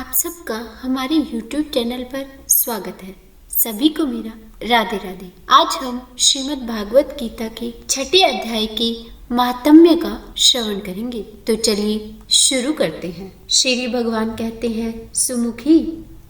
आप सबका हमारे YouTube चैनल पर स्वागत है। सभी को मेरा राधे राधे। आज हम श्रीमद् भागवत गीता के 6 अध्याय के महात्म्य का श्रवण करेंगे। तो चलिए शुरू करते हैं। श्री भगवान कहते हैं, सुमुखी,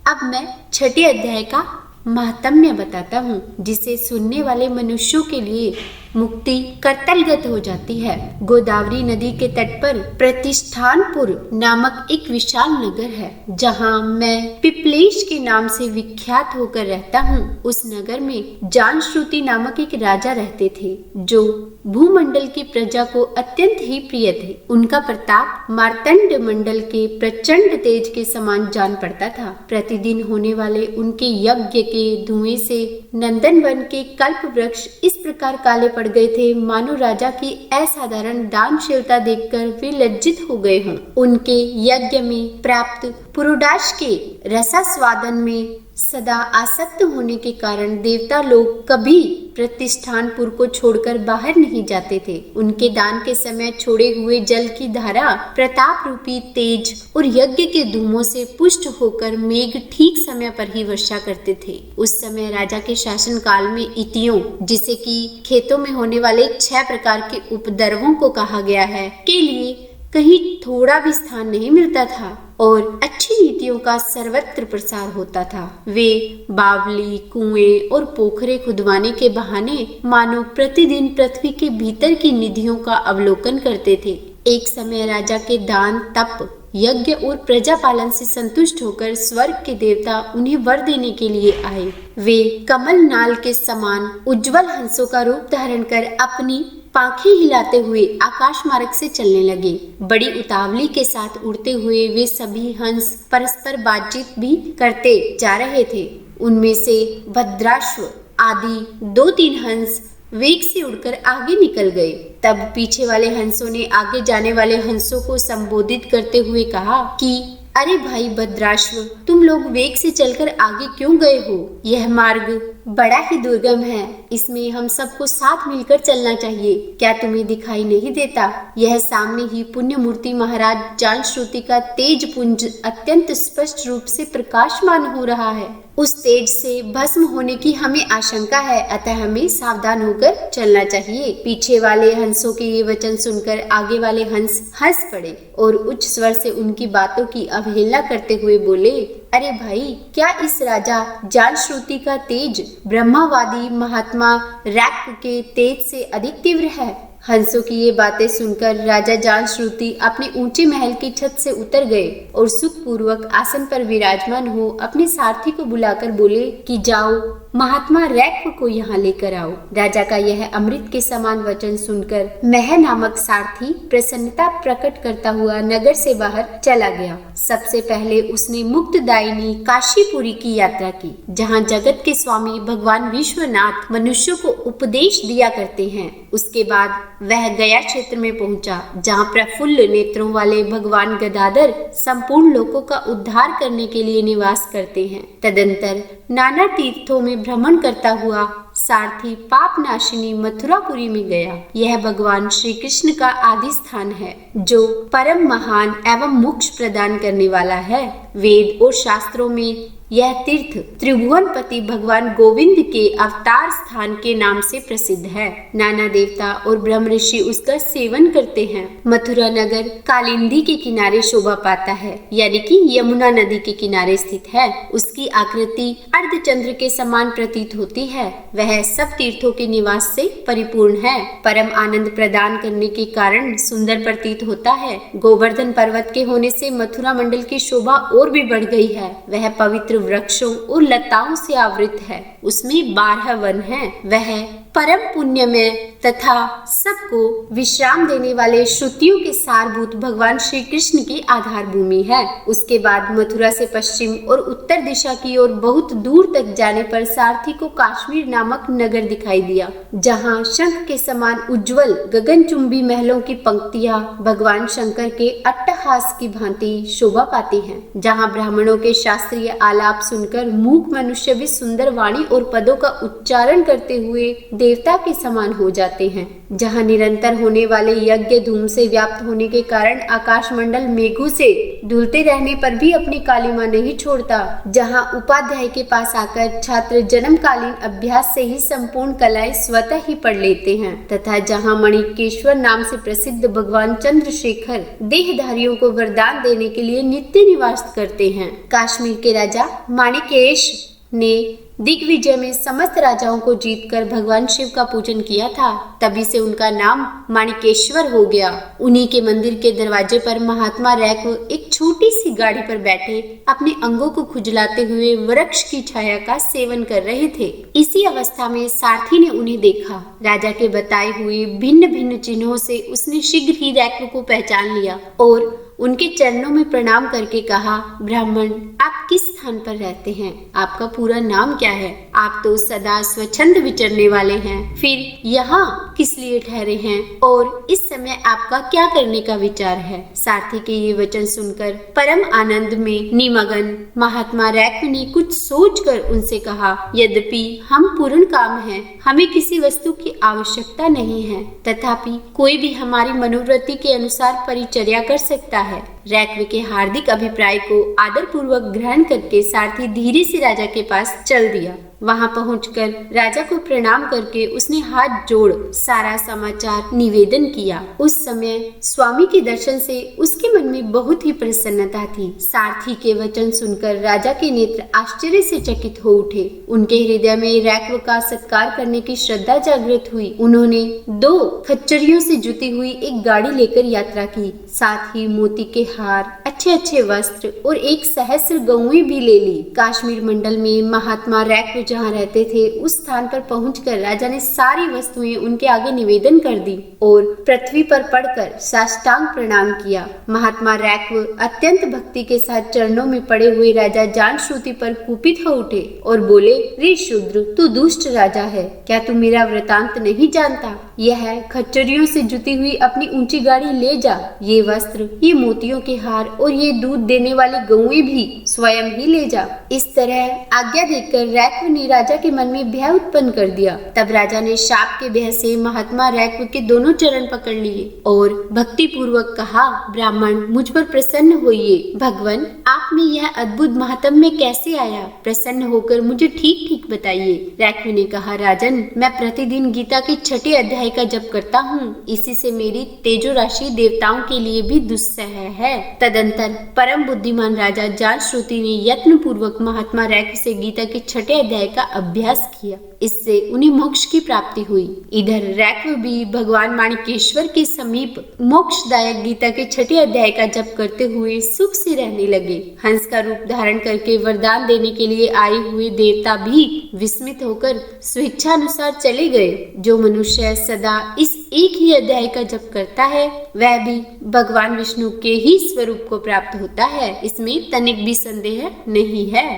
अब मैं 6 अध्याय का महात्म्य बताता हूँ, जिसे सुनने वाले मनुष्यों के लिए मुक्ति करतलगत हो जाती है। गोदावरी नदी के तट पर प्रतिष्ठानपुर नामक एक विशाल नगर है, जहाँ मैं पिपलेश के नाम से विख्यात होकर रहता हूँ। उस नगर में जानश्रुति नामक एक राजा रहते थे, जो भूमंडल की प्रजा को अत्यंत ही प्रिय थे। उनका प्रताप मार्तंड मंडल के प्रचंड तेज के समान जान पड़ता था। प्रतिदिन होने वाले उनके यज्ञ के धुएं से नंदन वन के कल्प वृक्ष इस प्रकार काले पड़ गए थे, मानो राजा की असाधारण दानशीलता देखकर वे लज्जित हो गए हों। उनके यज्ञ में प्राप्त पुरोडाश के रसास्वादन में सदा आसक्त होने के कारण देवता लोग कभी प्रतिष्ठानपुर को छोड़कर बाहर नहीं जाते थे। उनके दान के समय छोड़े हुए जल की धारा प्रताप रूपी तेज और यज्ञ के धूमों से पुष्ट होकर मेघ ठीक समय पर ही वर्षा करते थे। उस समय राजा के शासन काल में इतियों, जिसे कि खेतों में होने वाले 6 प्रकार के उपद्रवों को कहा गया है, के लिए कहीं थोड़ा भी स्थान नहीं मिलता था और अच्छी नीतियों का सर्वत्र प्रसार होता था। वे बावली, कुएं और पोखरे खुदवाने के बहाने मानो प्रतिदिन पृथ्वी के भीतर की निधियों का अवलोकन करते थे। एक समय राजा के दान, तप, यज्ञ और प्रजा पालन से संतुष्ट होकर स्वर्ग के देवता उन्हें वर देने के लिए आए। वे कमल नाल के समान उज्जवल हंसों का रूप धारण कर अपनी पांखें हिलाते हुए आकाश मार्ग से चलने लगे। बड़ी उतावली के साथ उड़ते हुए वे सभी हंस परस्पर बातचीत भी करते जा रहे थे। उनमें से भद्राश्व आदि 2-3 हंस वेग से उड़कर आगे निकल गए। तब पीछे वाले हंसों ने आगे जाने वाले हंसों को संबोधित करते हुए कहा कि अरे भाई भद्राश्व, तुम लोग वेग से चलकर आगे क्यों गए हो? यह मार्ग बड़ा ही दुर्गम है, इसमें हम सबको साथ मिलकर चलना चाहिए। क्या तुम्हें दिखाई नहीं देता? यह सामने ही पुण्य मूर्ति महाराज जानश्रुति का तेज पुंज अत्यंत स्पष्ट रूप से प्रकाशमान हो रहा है। उस तेज से भस्म होने की हमें आशंका है, अतः हमें सावधान होकर चलना चाहिए। पीछे वाले हंसों के ये वचन सुनकर आगे वाले हंस हंस पड़े और उच्च स्वर से उनकी बातों की अवहेलना करते हुए बोले, अरे भाई, क्या इस राजा जानश्रुति का तेज ब्रह्मावादी महात्मा रैक के तेज से अधिक तीव्र है? हंसों की ये बातें सुनकर राजा जानश्रुति अपने ऊंचे महल की छत से उतर गए और सुखपूर्वक आसन पर विराजमान हो अपने सारथी को बुलाकर बोले कि जाओ, महात्मा रैक को यहाँ लेकर आओ। राजा का यह अमृत के समान वचन सुनकर मह नामक सारथी प्रसन्नता प्रकट करता हुआ नगर से बाहर चला गया। सबसे पहले उसने मुक्तदायिनी काशीपुरी की यात्रा की, जहाँ जगत के स्वामी भगवान विश्वनाथ मनुष्यों को उपदेश दिया करते हैं। उसके बाद वह गया क्षेत्र में पहुंचा, जहाँ प्रफुल्ल नेत्रों वाले भगवान गदाधर संपूर्ण लोकों का उद्धार करने के लिए निवास करते हैं। तदंतर नाना तीर्थों में भ्रमण करता हुआ सारथी पाप नाशिनी मथुरापुरी में गया। यह भगवान श्री कृष्ण का आदि स्थान है, जो परम महान एवं मोक्ष प्रदान करने वाला है। वेद और शास्त्रों में यह तीर्थ त्रिभुवनपति भगवान गोविंद के अवतार स्थान के नाम से प्रसिद्ध है। नाना देवता और ब्रह्म ऋषि उसका सेवन करते हैं। मथुरा नगर कालिंदी के किनारे शोभा पाता है, यानी कि यमुना नदी के किनारे स्थित है। उसकी आकृति अर्धचंद्र के समान प्रतीत होती है। वह सब तीर्थों के निवास से परिपूर्ण है। परम आनंद प्रदान करने के कारण सुंदर प्रतीत होता है। गोवर्धन पर्वत के होने से मथुरा मंडल की शोभा और भी बढ़ गई है। वह पवित्र वृक्षों और लताओं से आवृत है। उसमें 12 वन हैं। वह परम पुण्य में तथा सबको विश्राम देने वाले श्रुतियों के सारभूत भगवान श्री कृष्ण की आधार भूमि है। उसके बाद मथुरा से पश्चिम और उत्तर दिशा की ओर बहुत दूर तक जाने पर सारथी को काश्मीर नामक नगर दिखाई दिया, जहाँ शंख के समान उज्जवल गगनचुंबी महलों की पंक्तियां भगवान शंकर के अट्टहास की भांति शोभा पाती हैं, जहाँ ब्राह्मणों के शास्त्रीय आलाप प्रताप सुनकर मूक मनुष्य भी सुंदर वाणी और पदों का उच्चारण करते हुए देवता के समान हो जाते हैं। जहाँ निरंतर होने वाले यज्ञ धूम से व्याप्त होने के कारण आकाशमंडल मेघों से धुलते रहने पर भी अपनी कालिमा नहीं छोड़ता, जहाँ उपाध्याय के पास आकर छात्र जन्मकालीन अभ्यास से ही संपूर्ण कलाएं स्वतः ही पढ़ लेते हैं, तथा जहाँ मणिकेश्वर नाम से प्रसिद्ध भगवान चंद्रशेखर देहधारियों को वरदान देने के लिए नित्य निवास करते हैं। कश्मीर के राजा माणिकेश ने दिग्विजय में समस्त राजाओं को जीतकर भगवान शिव का पूजन किया था, तभी से उनका नाम माणिकेश्वर हो गया। उन्हीं के मंदिर के दरवाजे पर महात्मा रैक्व एक छोटी सी गाड़ी पर बैठे अपने अंगों को खुजलाते हुए वृक्ष की छाया का सेवन कर रहे थे। इसी अवस्था में सारथी ने उन्हें देखा। राजा के बताए हुए भिन्न भिन्न चिन्हों से उसने शीघ्र ही रैक्व को पहचान लिया और उनके चरणों में प्रणाम करके कहा, ब्राह्मण, आप किस स्थान पर रहते हैं? आपका पूरा नाम क्या है? आप तो सदा स्वच्छंद विचरने वाले हैं, फिर यहाँ किस लिए ठहरे हैं और इस समय आपका क्या करने का विचार है? सारथी के ये वचन सुनकर परम आनंद में निमग्न महात्मा रैक्व ने कुछ सोचकर उनसे कहा, यद्यपि हम पूर्ण काम हैं, हमें किसी वस्तु की आवश्यकता नहीं है, तथापि कोई भी हमारी मनोवृत्ति के अनुसार परिचर्या कर सकता है। रैक्व के हार्दिक अभिप्राय को आदर पूर्वक ग्रहण करके सारथी धीरे से राजा के पास चल दिया। वहां पहुंचकर राजा को प्रणाम करके उसने हाथ जोड़ सारा समाचार निवेदन किया। उस समय स्वामी के दर्शन से उसके मन में बहुत ही प्रसन्नता थी। सारथी के वचन सुनकर राजा के नेत्र आश्चर्य से चकित हो उठे। उनके हृदय में रैक्व का सत्कार करने की श्रद्धा जागृत हुई। उन्होंने 2 खच्चरियों से जुती हुई एक गाड़ी लेकर यात्रा की, साथ ही मोती के हार, अच्छे अच्छे वस्त्र और 1 सहस्र गौएं भी ले ली। कश्मीर मंडल में महात्मा रैक्व जहाँ रहते थे उस स्थान पर पहुंचकर राजा ने सारी वस्तुएं उनके आगे निवेदन कर दी और पृथ्वी पर पड़कर साष्टांग प्रणाम किया। महात्मा रैक्व अत्यंत भक्ति के साथ चरणों में पड़े हुए राजा जान श्रुति पर कुपित हो उठे और बोले, रे शूद्र, तू दुष्ट राजा है, क्या तू मेरा वृतांत नहीं जानता? यह खच्चरियों से जुती हुई अपनी ऊंची गाड़ी ले जा, ये वस्त्र, ये मोतियों के हार और ये दूध देने वाली गौएं भी स्वयं ही ले जा। इस तरह आज्ञा देकर रैक्व ने राजा के मन में भय उत्पन्न कर दिया। तब राजा ने शाप के भय से महात्मा रैक्व के दोनों चरण पकड़ लिए और भक्ति पूर्वक कहा, ब्राह्मण, मुझ पर प्रसन्न होइए। भगवान, आप में यह अद्भुत महात्म्य कैसे आया? प्रसन्न होकर मुझे ठीक ठीक बताइए। रैक्व ने कहा, राजन, मैं प्रतिदिन गीता के 6 अध्याय का जप करता हूँ, इसी से मेरी तेजो राशि देवताओं के लिए भी दुस्सह है। तदंतर परम बुद्धिमान राजा जान श्रुति ने यत्न पूर्वक महात्मा रैक्व से गीता के 6 अध्याय का अभ्यास किया। इससे उन्हें मोक्ष की प्राप्ति हुई। इधर रैक्व भी भगवान माणिकेश्वर के समीप मोक्षदायक गीता के 6 अध्याय का जप करते हुए सुख से रहने लगे। हंस का रूप धारण करके वरदान देने के लिए आए हुए देवता भी विस्मित होकर स्वेच्छानुसार चले गए। जो मनुष्य सदा इस एक ही अध्याय का जप करता है वह भी भगवान विष्णु के ही स्वरूप को प्राप्त होता है, इसमें तनिक भी संदेह नहीं है।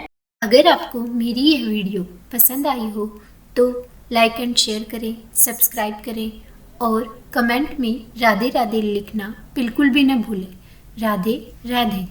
अगर आपको मेरी यह वीडियो पसंद आई हो तो लाइक एंड शेयर करें, सब्सक्राइब करें और कमेंट में राधे राधे लिखना बिल्कुल भी न भूलें। राधे राधे।